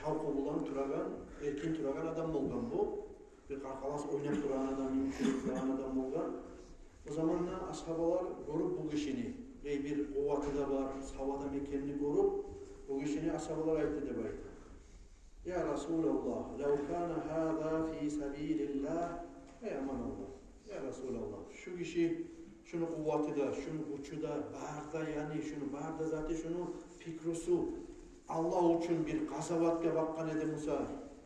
şavkı bulan turagan, erkin turagan adam olgan bu. Bir karkalas oynap duran adam, yumuşak duran adam olgan. O zaman da ashabalar görüp bu kişini, bir kuvveti de var, havada mekanını görüp bu kişini ashabalar ayıttı de baydı. Ya Resulallah, لَوْ كَانَ هَذَا ف۪ي سَب۪يلِ اللّٰهِ Ey aman Allah, ya Resulallah, şu kişi, şunu kuvveti da, şunu gücü da, bağırda yani, şunu bağırda zaten şunu fikrusu, Allah için bir kasavatga bakkan edemisa,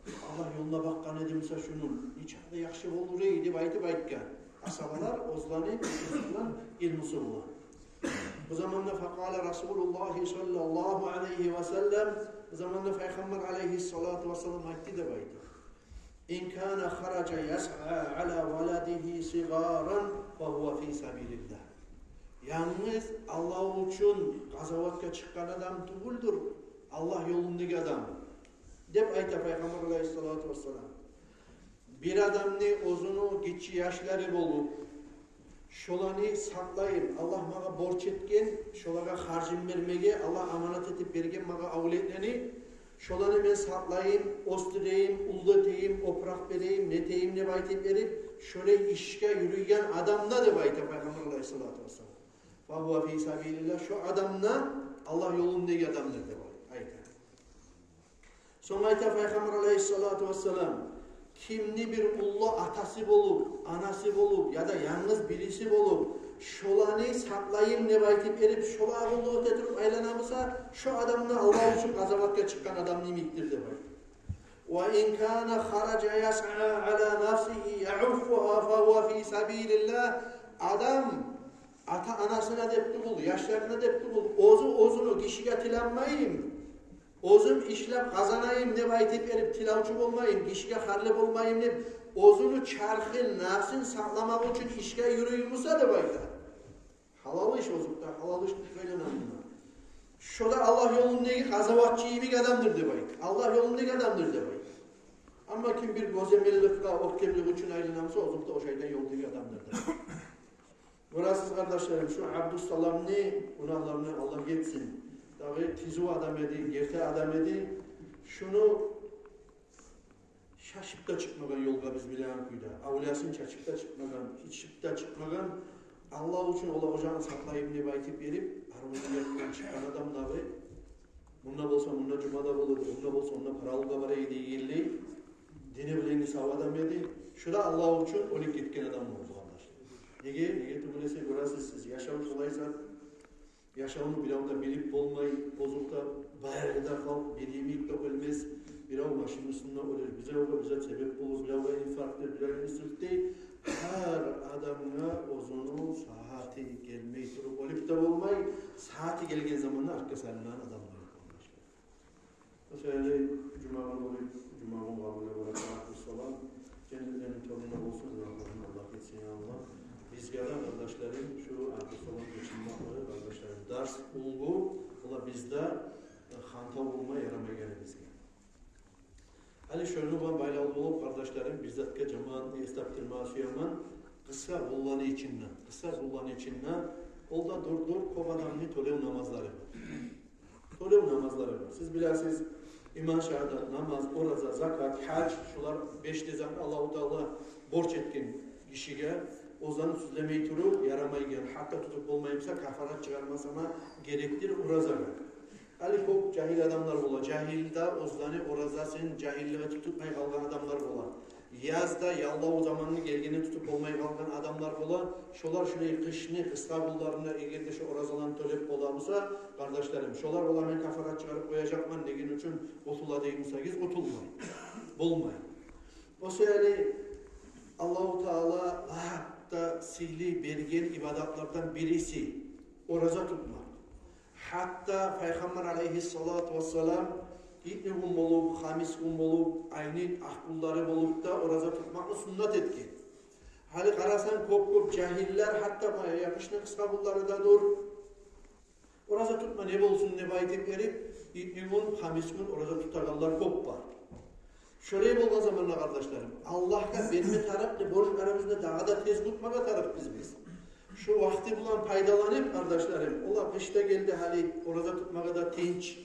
Allah yoluna bakkan edemisa şunun, niçerde yakşı olur ey deb aytıp aytkan. Asabalar ozlanıp, ilmusu bulan. Bu zamanda fakale Resulullah sallallahu aleyhi ve sellem, bu zamanda Peygamber aleyhissalatu ve sellem aytti de baydı. İn kana kharaca yas'a ala valadihi sigaran fa huwa fi sabilillah. Yalnız Allah için gazavatka çıkan adam tuğuldur. Allah yolundaki adam. Dep ayta Peygamber aleyhissalatu ve sellem. Bir adamni ozunu geçi yaşları bolup, şolani saklayın, Allah mağa borç etken, şolaga harcım vermege, Allah amanat etip bergen mağa avletleni, şolani ben saklayın, osturayım, uldatayım, oprak vereyim, neteyim ne baytip verip, şöyle işe yürüyen adamda da bayta Peygamber aleyhissalatu vesselam. Fahuva fi sabilillah, şu adamla Allah yolundaki adamdır da bayta. Sonra ayta Peygamber aleyhissalatu vesselam, kimni bir ullu atası bolup, anası bolup ya da yalnız birisi bolup, şolani saklayayım ne baytip erip, şola ağıllığı getirip aylanamısa, şu adamla Allah için gazavatka çıkan adam nimiktir de var. وَاِنْ كَانَ خَرَجَ يَسْعَى عَلَى نَفْسِهِ يَعُفُّهَا فَهُوَ ف۪ي سَب۪يلِ اللّٰهِ Adam, ata anasına depti bul, yaşlarına depti bul, ozunu kişiye tilanmayayım. Ozum işlep kazanayım ne baytip erip tilavçı olmayayım, kişiye harlep olmayayım ne ozunu çarkın, nafsın saklamak için işe yürüyümüse de bayta. Halal iş ozukta, halal iş böyle namına. Şurada Allah yolundaki gazavatçı bir adamdır de bayt. Allah yolundaki adamdır de bayt. Ama kim bir gozemellikle, oktemlik için ayrılamsa ozukta o şeyden yoldaki adamdır de bayt. Burasız kardeşlerim, şu Abdüssalam ne günahlarını Allah geçsin. Tabi tizu adam edi, gerte adam edi. Şunu şaşıp da çıkmagan yolga biz bilen kuyda. Avliyasın şaşıp da çıkmagan, içip da çıkmagan. Allah için ola ocağını saklayıp ne baytip verip, armudiyatından çıkan adam tabi. Bununla bolsa bununla cumada bulur, bununla bolsa onunla paralıga var eydi yerli. Dini bileni sav adam edi. Şurada Allah için olik gitken adam oldu kardeş. Nege tümülese görəsiz siz, yaşamış olaysa, yaşamını bilavda bilip olmayı, bozukta, bayarlıda kal, bir yemekte ölmez, bilav başının üstünde ölür, bize sebep olur, bilav infarktır, bilav insültti. Her adamına ozunu, saati gelmeyi durup olup da olmayı, saati gelgen zamanla arkasından adamlar olmuş. Mesela Cuma'nın olup, Cuma'nın kabulü olarak Abdüssalam, cennetin torunu olsun, Allah etsin ya Allah. Biz yalan kardeşlerim, şu Abdüssalam geçinmakları, kardeşlerim, ders bulgu, ola bizde hanta bulma yaramaya bizge. Ali şöyle olan baylalı olup kardeşlerim, bizdetka cemaat estaptırması yaman, kısa kullanı içinden, olda dur, kov adamını tolev namazları var. Tolev namazları var. Siz bilirsiniz, iman şehadet, namaz, oraza, zakat, hac, şular 5 dezaklı Allah-u Teala borç etken kişiye, ozanı süzlemeyi turu yaramayı gel. Hatta tutup olmayımsa kafarat çıkarmasına gerektir uraza ver. Ali çok cahil adamlar ola. Cahilde ozanı oraza sen cahilliğe tutupmayı kalgan adamlar ola. Yazda yallah o zamanını gelgeni tutup olmayı kalgan adamlar ola. Şolar şurayı kışını, kıska kullarını eğer de şu orazalan tölep olamısa kardeşlerim, şolar ola ben kafarat çıkarıp koyacakman negin için otula deyimsegiz, otulmayın. Bulmayın. O seyali Allah-u Teala da sihli bergen ibadatlardan birisi oraza tutmak. Hatta Peygamber aleyhissalatu vesselam 7 gün bolup, 5 gün bolup, aynin ahkulları bolup da oraza tutmakla sünnet etken. Hali karasan kop cahiller hatta yakışına kısa kulları da dur. Oraza tutma ne bolsun ne baytip verip 7 gün, 5 gün oraza tutaganlar kop var. Şöyle bolgan zamanla kardeşlerim, Allah'a verme tarafı, borç aramızda daha da tez tutmaga taraf biz. Şu vakti bulan faydalanıp kardeşlerim, ola kışta geldi hali orada tutmaga da tinç,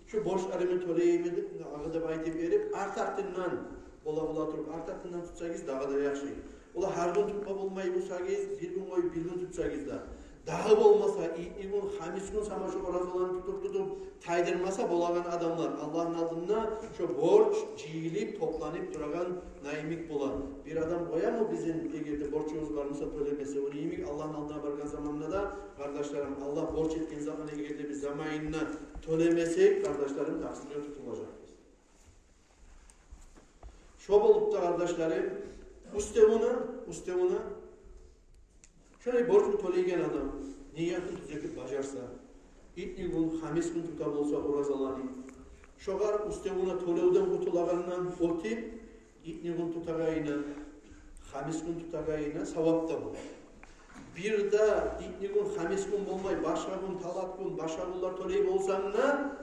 şu borçlarımı tolayayım edip, ağıda aytip verip, artaqtından bola turup, artaqtından tutsanız daha da yaxşı. Ola her gün tutma bulmayı bulsanız, bir gün koyup bir gün tutsanız da. Daha olmasa, ilk gün, hamis gün sama şu orazalarını tutup taydırmasa bolagan adamlar Allah'ın aldığına şu borç ciyilip toplanıp duragan naimik bolan. Bir adam koya mı bizim egerde borçumuz varmasa tölemese o naimik Allah'ın aldığına bargan zamanında da kardeşlerim Allah borç etken zaman egerde bir zamanına tölemesek kardeşlerim taksirine tutulacak. Şu bolup da kardeşlerim Ustevuna şöyle borçlu töleygen adam niyetini tüzekip bacarsa, İtni gün, hamis gün tutab olsa orazalanayım. Şoğar Ustevuna tölevden kutulağından otip, İtni gün tutagayına, hamis gün tutagayına savap da bulur. Bir de İtni gün, hamis gün bulmay, başka gün, talat gün, başka günler töleyip olsanla,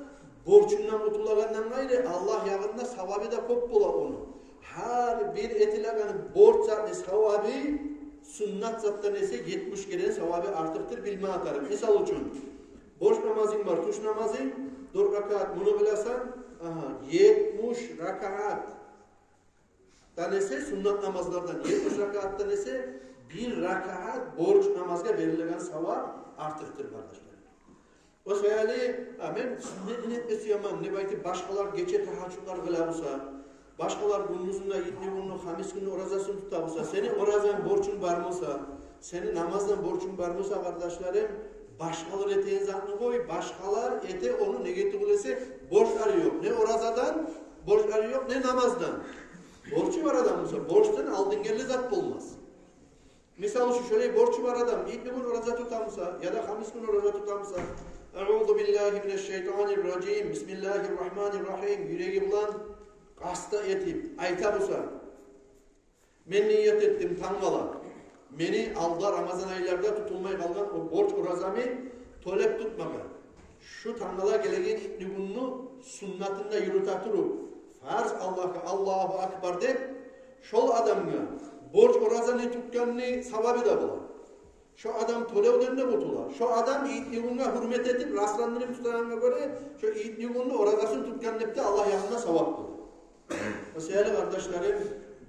borçundan kutulağından gayrı Allah yağında savabı da kop bula onu. Her bir etileganın borç zatlı savabı, sünnet zattan ise 70 kere savabı artıktır bilme atarım. Misal için borç namazın var, tuş namazın 4 rakat bunu bilasan 70 rakat tanesi sünnet namazlardan 70 rakattan ise bir rakat borç namazga verilen savab artıktır kardeşler. O sayali ben sünnet etmesi yaman ne bayti başkalar geçe tahaccular kılavusa başkalar gündüzünde, yitni günü, hamis günü orazasını tutavusa, senin orazan borcun var mısa, senin namazdan borcun var mısa kardeşlerim, başkalar eteğin zatını koy, başkalar ete onu negatif olursa borçları yok. Ne orazadan, borçları yok, ne namazdan. Borcu var adam mısa, borçtan aldın gelli zat olmaz. Misal şu şöyle borcu var adam, yitni günü oraza tutamısa ya da hamis günü oraza tutamısa, Euzu billahi mineşşeytanirracim, Bismillahirrahmanirrahim, yüreği bulan, hasta etip, ayta busa, men niyet ettim tanmala, meni alda Ramazan aylarda tutulmaya kalgan o borç urazamı tolep tutmaga. Şu tanmala gelegen nügunnu sünnatında yürütatırıp, farz Allahu Akbar deyip, şol adamga borç urazanı tutkanını savabı da bular. Şu adam tolevden de butular. Şu adam nügunga hürmet edip, rastlandırıp tutanına göre, şu nügunnu urazasını tutkanlıkta Allah yanında savab bular. Mesela kardeşlerim,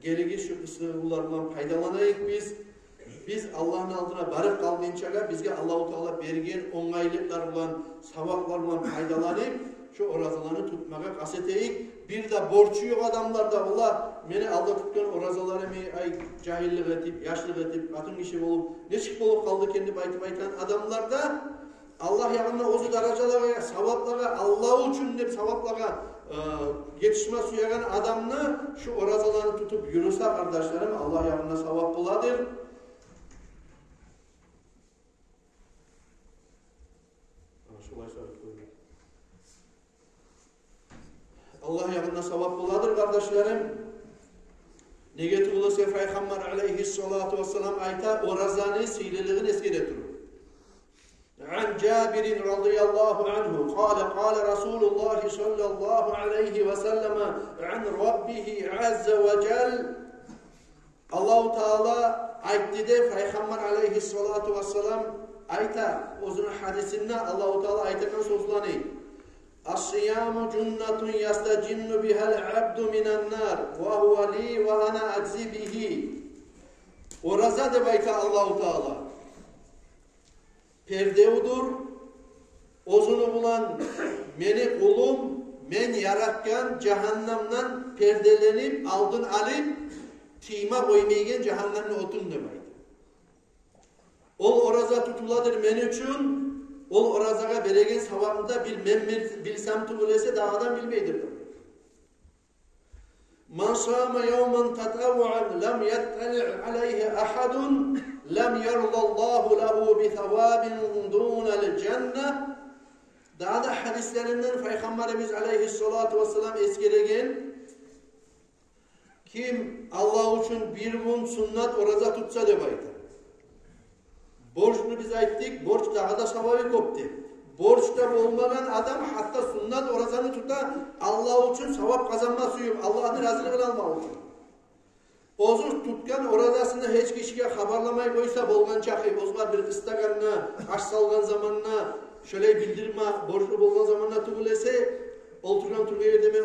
geligi şu ısırılarından faydalanayık biz. Biz Allah'ın altına barıp kaldığınca bizge Allah-u Teala bergen onaylıklar bulan, savaklar bulan faydalanıp şu orazalarını tutmaya kaseteyik. Bir de borcu yok adamlarda ola beni alda tutkan orazalarımı cahillik edip, yaşlık edip, atın işi olup, neçik olup kaldı kendi baytan adamlarda Allah yanında ozu daracalara, savaplara, Allah için de savaplara yetişme suyagan adamını şu orazalarını tutup yürüse kardeşlerim Allah yanında savap buladır. Allah yanında savap buladır kardeşlerim. Negatif olursa Peygamber aleyhissalatu vesselam ayta orazanı siyliliğini eskiletirir. عن جابر رضي الله عنه قال رسول الله صلى الله عليه وسلم عن ربه عز وجل الله تعالى aytti de Peygamber aleyhissalatu vesselam ayta uzun hadisinde Allah Teala aytakan sözlani As-siyamu cunnatun yastacinnu bihal abdu minan nar ve huve li ve ana aczi bihi. Oraza de bayta Allah Teala perdeudur, ozunu bulan meni kulum, men yaratgan cehennemden perdelenip, aldın alıp, tima koymaygen cehennemle otun demeydi. Ol oraza tutuladır men üçün, ol orazaga beregen savabında bir men bilsem tutulese dağdan bilmeydir. Man şâme yevmen tatavvu'an lem yettali' aleyhi ahadun lem yerlallahu lehu bi thawabin dunel cennet. Daha da hadislerinden Peygamberimiz aleyhissalatu vesselam eskilegen kim Allah için bir gün sünnet oraza tutsa debaydı. Borçlu biz ayttık, borç daha da savabı koptu. Borçta olmayan adam hatta sünnet orazanı tuta Allah için savap kazanması yok. Allah'ın razılığını almak için. Ozur tutkan orazasında hiç kişiye haberlamayı koysa bolgan çakı, ozgar bir kıstaganına, aş salgan zamanına, şöyle bildirme, borçlu bolgan zamanına tugulese, olturgan turga yerde men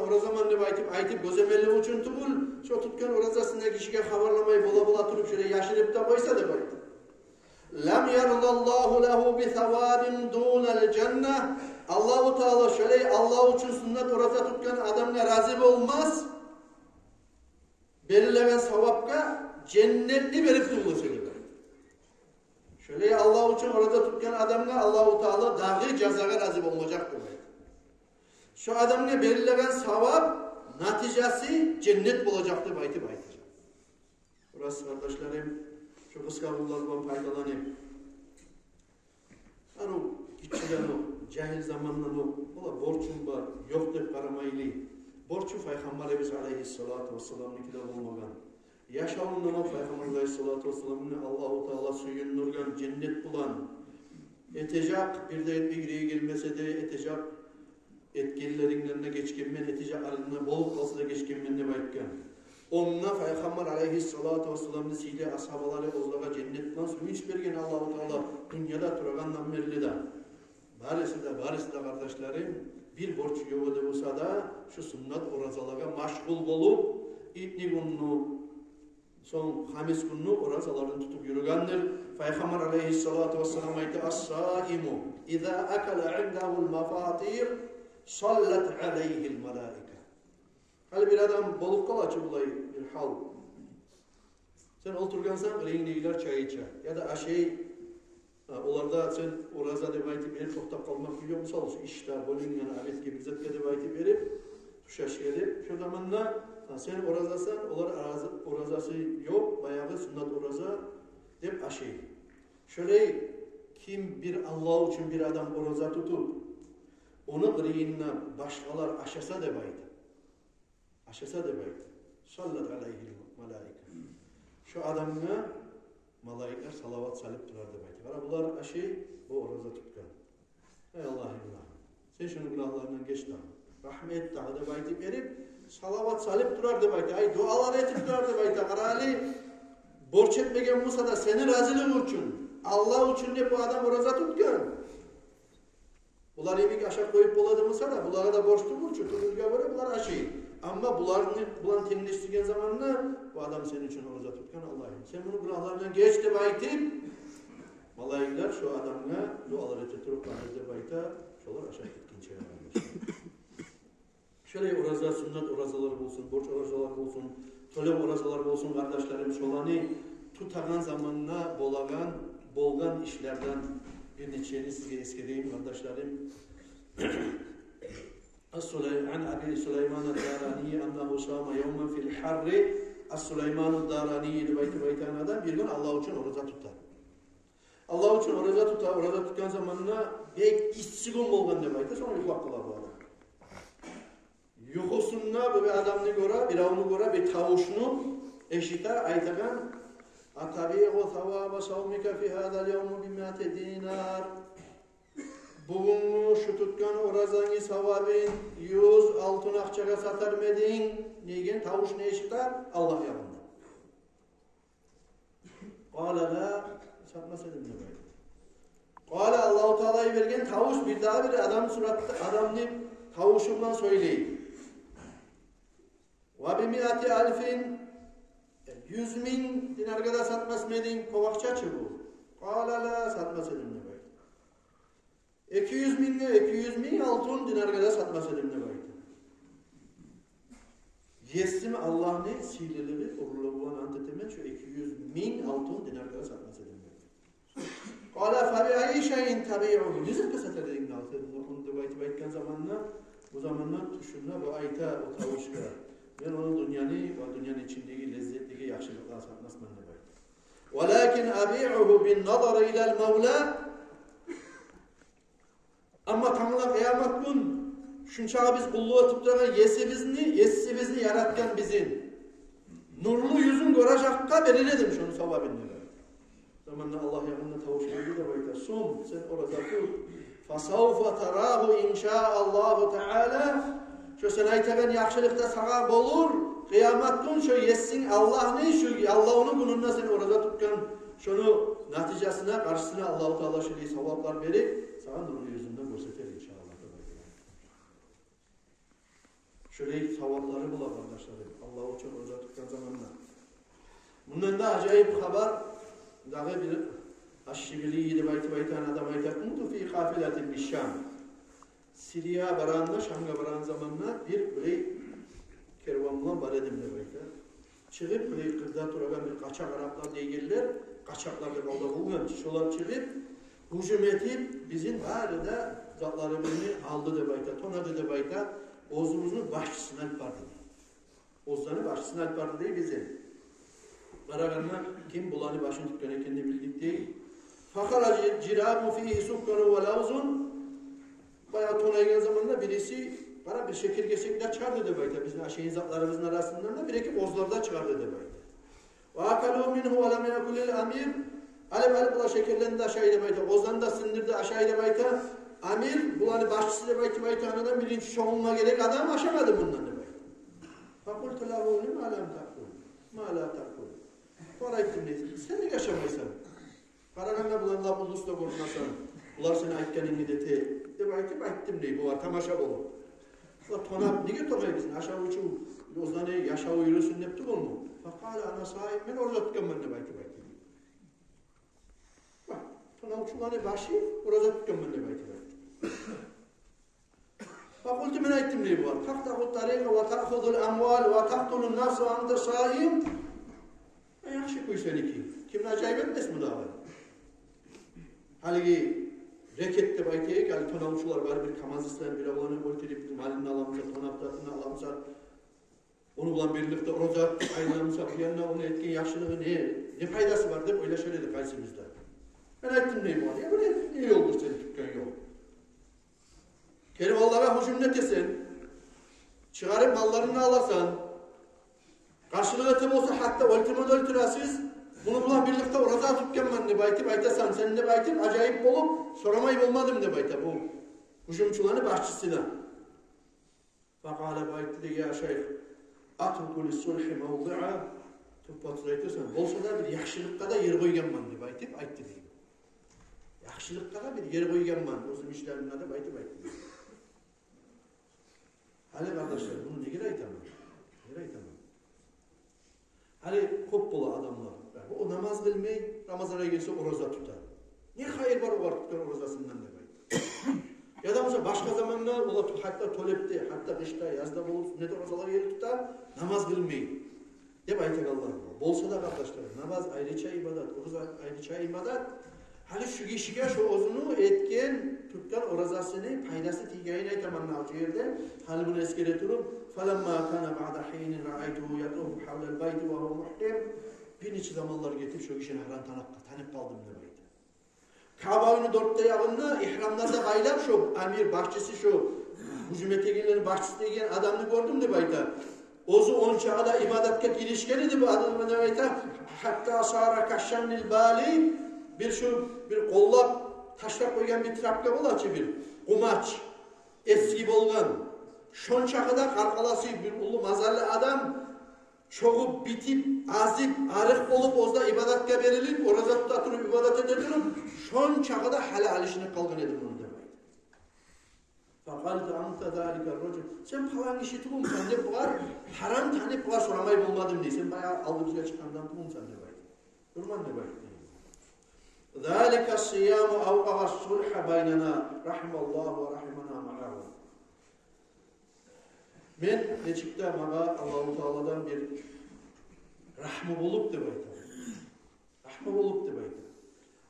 orazaman deb aytib gözemellik üçün tugul, şu tutgan orazasına kişiye haberlamay bola turup şöyle yaşırıp da koysa deb aytdı. Lam yardallahu lehu bi thawabin dunal cenneh. Allahu Teala şöyle Allah için sünnet oraza tutgan adamga razı olmaz. Belirlenen savapka cennetni berip tuğulsa gibi. Şöyle Allah için orada tutgan adamga Allahu Teala dağı cezaga razı olmayacak demek. Şu adamga belirlenen savap neticesi cennet bulacaktır baytı. Burası kardeşlerim şu kıska bunlardan faydalanayım. Hani gitçiden o, cahil zamandan o borçum var, yok dep karamaylı. Borçu Peygamberimiz Aleyhissalatu vesselam'ın kitap olmagan. Yaşalından o Peygamber Aleyhissalatu vesselam'ın Allah-u Teala suyunurgan, cennet bulan. Etecek, bir de etmeye gelmese de etecek, etkililerinlerine geçkenmen, etecek arasında bol kalsa da geçkenmen ne bayıkken. Onunla Peygamber Aleyhissalatu vesselam'ın siyle ashabaları ozlaga cennetten suyunç bergen Allah-u Teala dünyada turagandan merli de. Barisi de kardeşlerim, bir borç yok da olsa da şu sünnet orazalarga maşgul bolup İbn günü son hamis günü orazalardan tutup yürügendir. Peygamber Aleyhissalatu vesselam ayeti as-saimu iza akala indahul mafatir sallat aleyhil malaika. Hali bir adam bolup kalaçı bulay bir hal. Sen oturgansan reyniler çay içe ya da aşeyi olarda sen oraza deb aytib berip to'xtab qolmoq yo'q, misol shu ishda bo'lingan abetga bizatga deb aytib berib tushash kelib shu zamanda sen orazasan ular orazasi yo'q, bayog'i sunnat oraza deb ashay. Şöyle kim bir Allah uchun bir adam oraza tutib uni qiriyindan boshqalar ashasa deb aytdi. Sallat alayhi malaika. Şu adamga malaiklar salavat salib turar deb aytdi. Qara bular ashi bu oraza tutgan. Ey Allohim, sen şunu günahlarından geç da. Rahmet da deb aytib berib, salavat salib turar deb aytdi. Ay dualar etib turar deb aytdi. Qara ali borç etmegen bo'lsa da seni razılık uchun, Allah uchun deb bu adam oraza tutgan. Bular yemek aşağı koyup bo'ladi bo'lsa da, bularga da borçlu uchun turga göre bular ashi. Ama bulan tengleştirgen zamanla bu adam senin için oraza tutkan Allah'ım. Sen bunu günahlarından geç deb aytib, malaiklar şu adamga dualar etip turup deb ayta, şolar aşağı gitkinçe şöyle oraza, sünnet orazalar olsun, borç orazalar olsun, tölep orazalar olsun kardeşlerim, şolani tutagan zamanla bolgan işlerden bir neçeni size eskideyim kardeşlerim. عن أبي سليمان الداراني أنه صام يوما في الحر السليمان الداراني beytan adam bir gün Allah için oruza tutar. Allah için oruza tutkan zamanına bek issigun bolgan deb aytdi, sonra yuklap kalar bu adam. Yuhusunda bu bir adamını göre, bir avını göre bir tavuşunu eşiter aytagan atabi'u thawaba sawmika fi hadal yawm bimate dinar. Bugün şu tutkan orazanı savabin 100 altın akçaga satar medin negen tavuş ne eşiter Allah yanında. Qala la satmasa dedim ne böyle. Qala Allahu Teala'yı vergen tavuş bir daha bir adam suratda adamını tavuşundan söyleyin. Ve bi mi'ati alfin 100.000 dinarga da satmas medin kovakçaçı bu. Qala la satmasa dedim ne böyle. 200.000 altın dinarga da satmasa dedim ne böyle. Yesimi Allah'ın sileleri urulu bulan antetemen şu 200.000 altın dinarga da satmasa dedim böyle. Qala fa bi ayyi şeyin tabi'uhu. Nizir kasata dedim altın onu da baytkan zamanla bu zamanla tuşunla bu ayta o tavuşka. Ben onun dünyanın içindeki lezzetli yaxşılıklar satmasman ne böyle. Walakin abi'uhu bin nazar ila al-Mevla. Ama Tanrı kıyamet gün şunçağı biz kulluğa tutturan yesi bizni yaratkan bizim nurlu yüzün görecekka belirledim şunu savabını. Zamanla Allah yanında tavuş ediyor da bayta sum sen orada tut. Fasawfa tarahu inşaallahu teala. Şu sen aytagan yaxşılıkta sana olur. Kıyamet gün şu yesin Allah'ın şu Allah'ın gününde sen orada tutkan şunu neticesine karşısına Allah-u Teala şöyle sevaplar verip sana nurlu yüzünde gösterir inşallah. Şöyle savalları bula kardeşlerim. Allah için roza tutkan zamanla. Bundan da acayip haber. Daha bir Aşşibili baytan adam ayta kuntu fi kafiletin bişşam. Siriya baranda, Şam'a baran zamanla bir böyle kervanla var edimle bayta. Çıkıp böyle kırda turagan bir kaçak Araplar deyirler. Kaçaklar da kalda bulgan. Şolar çıkıp hücum etip bizim her de zatlarımızı aldı da bayta. Tonadı da bayta. Ozumuzun başçısını alpardı. Ozlarını başçısını alpardı değil bizim. Karaganlar kim bulanı başını tükene kendi bildik değil. Fakara cirabu fihi sukkanu ve lavzun. Bayağı tonaygen zamanında birisi bana bir şekil geçekler çıkardı da bayta. Bizim aşeyin zatlarımızın arasından da bir ekip ozlarda çıkardı da bayta. Ve akalu minhu ve lam yakulil amir. Alem bula şekerlerini de aşağıya da bayta. Ozdan da sindirdi aşağıya da bayta. Amir bulanı başçısı da bayta anadan birinci şovunma gerek adam aşamadı bundan da bayta. Fakultu lahu lima lam takul. Ma la takul. Para ettim neyse. Sen de yaşamaysan. Karaganlar bulanlar buldus da korkmasan. Bunlar seni aytkenin gideti. De baytım ney bu var tamaşa olur. O tonap nige tonay bizim aşağı uçu. Ozdan yaşağı yürüsün nepti bol mu? Fakala ana sahip men orada tutkan ben de baytım. Bak tonap uçulanı başı orada tutkan ben de baytım. Fakultu men ayttim ney bu var. Taktahu tariqa ve ta'khudul amval ve taqtulun nafs ve anta sahim. Yaxşı koy seniki. Kim acayip etmez mi daha var? Haligi rekette bayteye geldi tonavuşular var bir kamazisler bir olanı koyturup malini alamsa tonaptatını alamsa onu bulan birlikte orada aylanımsa bu yanına onu etkin yaşlılığı ne faydası var deyip öyle söyledi kaysimizde. Ben ettim neyim var ya bu ne yoldur senin dükkan yol. Kerimallara hücum netesin çıkarıp mallarını alasan karşılığı etem olsa hatta ultimada öldürəsiz bunu bulan birlikte orada tutken ben ne baytasan sen ne baytın acayip olup soramayıp olmadım ne bayta bu hücumçuların başçısına. Fakale baytı de ya şeyh atrukulü sulhi mevdi'a tüppatıza etirsen olsa da bir yaxşılıkta da yer koygan ben ne baytı aytı deyim. Yaxşılıkta da bir yer koygan ben uzun işlerine de baytı. Hali kardeşler bunu ne gire aytamam? Hani kop bula adamlar. O namaz kılmayı Ramazan'a gelse oruza tutar. Ne hayır var o var tutar oruzasından da bayt. Ya da mesela başka zamanlar ola hatta tolepte, hatta kışta, yazda bulup sünnet oruzalar yeri tutar, namaz kılmayı. De baytek Allah'ım. Bolsa da kardeşler, namaz ayrıca ibadat, oruza ayrıca ibadat. Hani şu kişiye şu ozunu etken, tutkan orazasını, paydası tigayına itamanın altı yerde. Hani bunu eskere turup, فَلَمَّا كَانَ بَعْدَ حِينٍ رَأَيْتُهُ يَطُوفُ حَوْلَ الْبَيْتِ وَهُوَ مُحْرِمٌ. Bir nice zamanlar getirip şu kişinin haram tanıp kaldım demeydi. Kaaba önü dörtte yağında, ihramlarda baylar şu, amir bahçesi şu, hücumete gelen bahçesine gelen adamını gördüm demeydi. Ozu on çağda ibadatka girişkenidir bu adamı demeydi. Hatta sara kaşşannil bali, bir kollap taşlap koygan bir trapka bulaçı bir kumaç, eski bolgan. Şon çakıda karkalası bir ulu mazarlı adam çoğu bitip, azip, arık olup ozda ibadatka verilir, orada tutatırıp, ibadat ederdirip, şon çakıda halal işini kalgın edin onu demeydi. Fakaldı anta zâlika rocun. Sen falan işi tuğum sen de bu var, haram tanip var soramayı bulmadım diye. Sen bayağı aldığımızda çıkandan tuğum sen demeydi. Durman demeydi. ذَٰلِكَ الصِّيَامُ اَوْقَغَ الصُّلْحَ بَيْنَنَا رَحِمَ اللّٰهُ وَرَحِمَنَا مَعَهُ. Ben neçikte mağa Allah-u Teala'dan bir rahmı bulup demeydi.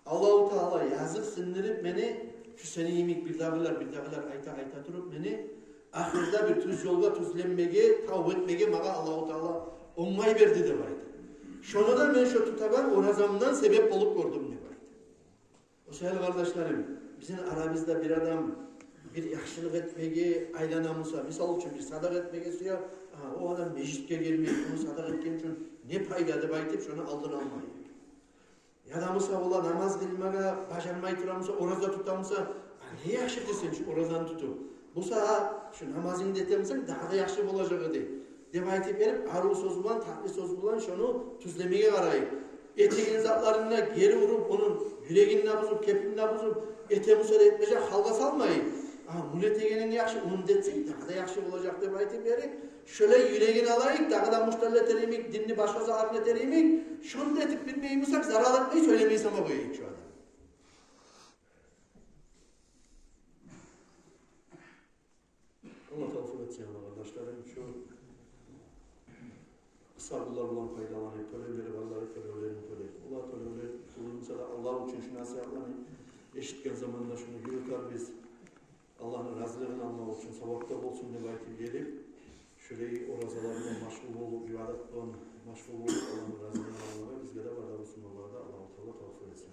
Allah-u Teala yazık sindirip beni şu seni yemik bir dağılar ayta durup beni ahirde bir tuz yolga tuzlenmege, tavb etmege mağa Allah-u Teala onmay verdi demeydi. Şunu da ben şu tutaban o razamdan sebep olup gördüm demeydi. O sevgili kardeşlerim, bizim aramızda bir adam bir yaxşılık etmege aylanamıza, misal için bir sadak etmege suya, o adam mecitke gelmeyi, onu sadak etken için ne payda deb aytip şunu aldın almayı. Ya da mısa ola namaz kılmaga başarmay turamıza, oraza tutamıza, ne yaxşı desen şu orazan tutup. Bu saat şu namazını detemsen daha da yaxşı olacağı de. Deb aytip verip, arı söz bulan, tatlı söz bulan şunu tuzlemege karayıp. Eteğin zatlarına geri vurup, onun yüreğini bozup, kepini bozup, ete müsaade etmeyecek halga salmayın. Muletegenin yaxşı, onu detsek daha da yaxşı olacak diye aytip berip, şöyle yüreğini alayık, daha da muştarla tereyimik, dinini başka zaharına tereyimik, şunu da etip bilmeyimirsek zarar etmeyi söylemeyiz ama koyayım şu adam. Allah tavsiye etsin arkadaşlarım, şu sabırlar olan faydalanıp, töreleri varları törelerini töreyip, Allah töreleri kulumuza da Allah için şu nasihatlarını eşitken zamanında şunu yürüter biz. Allah'ın razılığını almak için sevapta olsun diye aytıp gelip şurayı o razalarla maşgul olup, ibadetle maşgul olup Allah'ın razılığını almaya bizlere var da olsun. Allah'a da Allah-u Teala tavsiye etsin.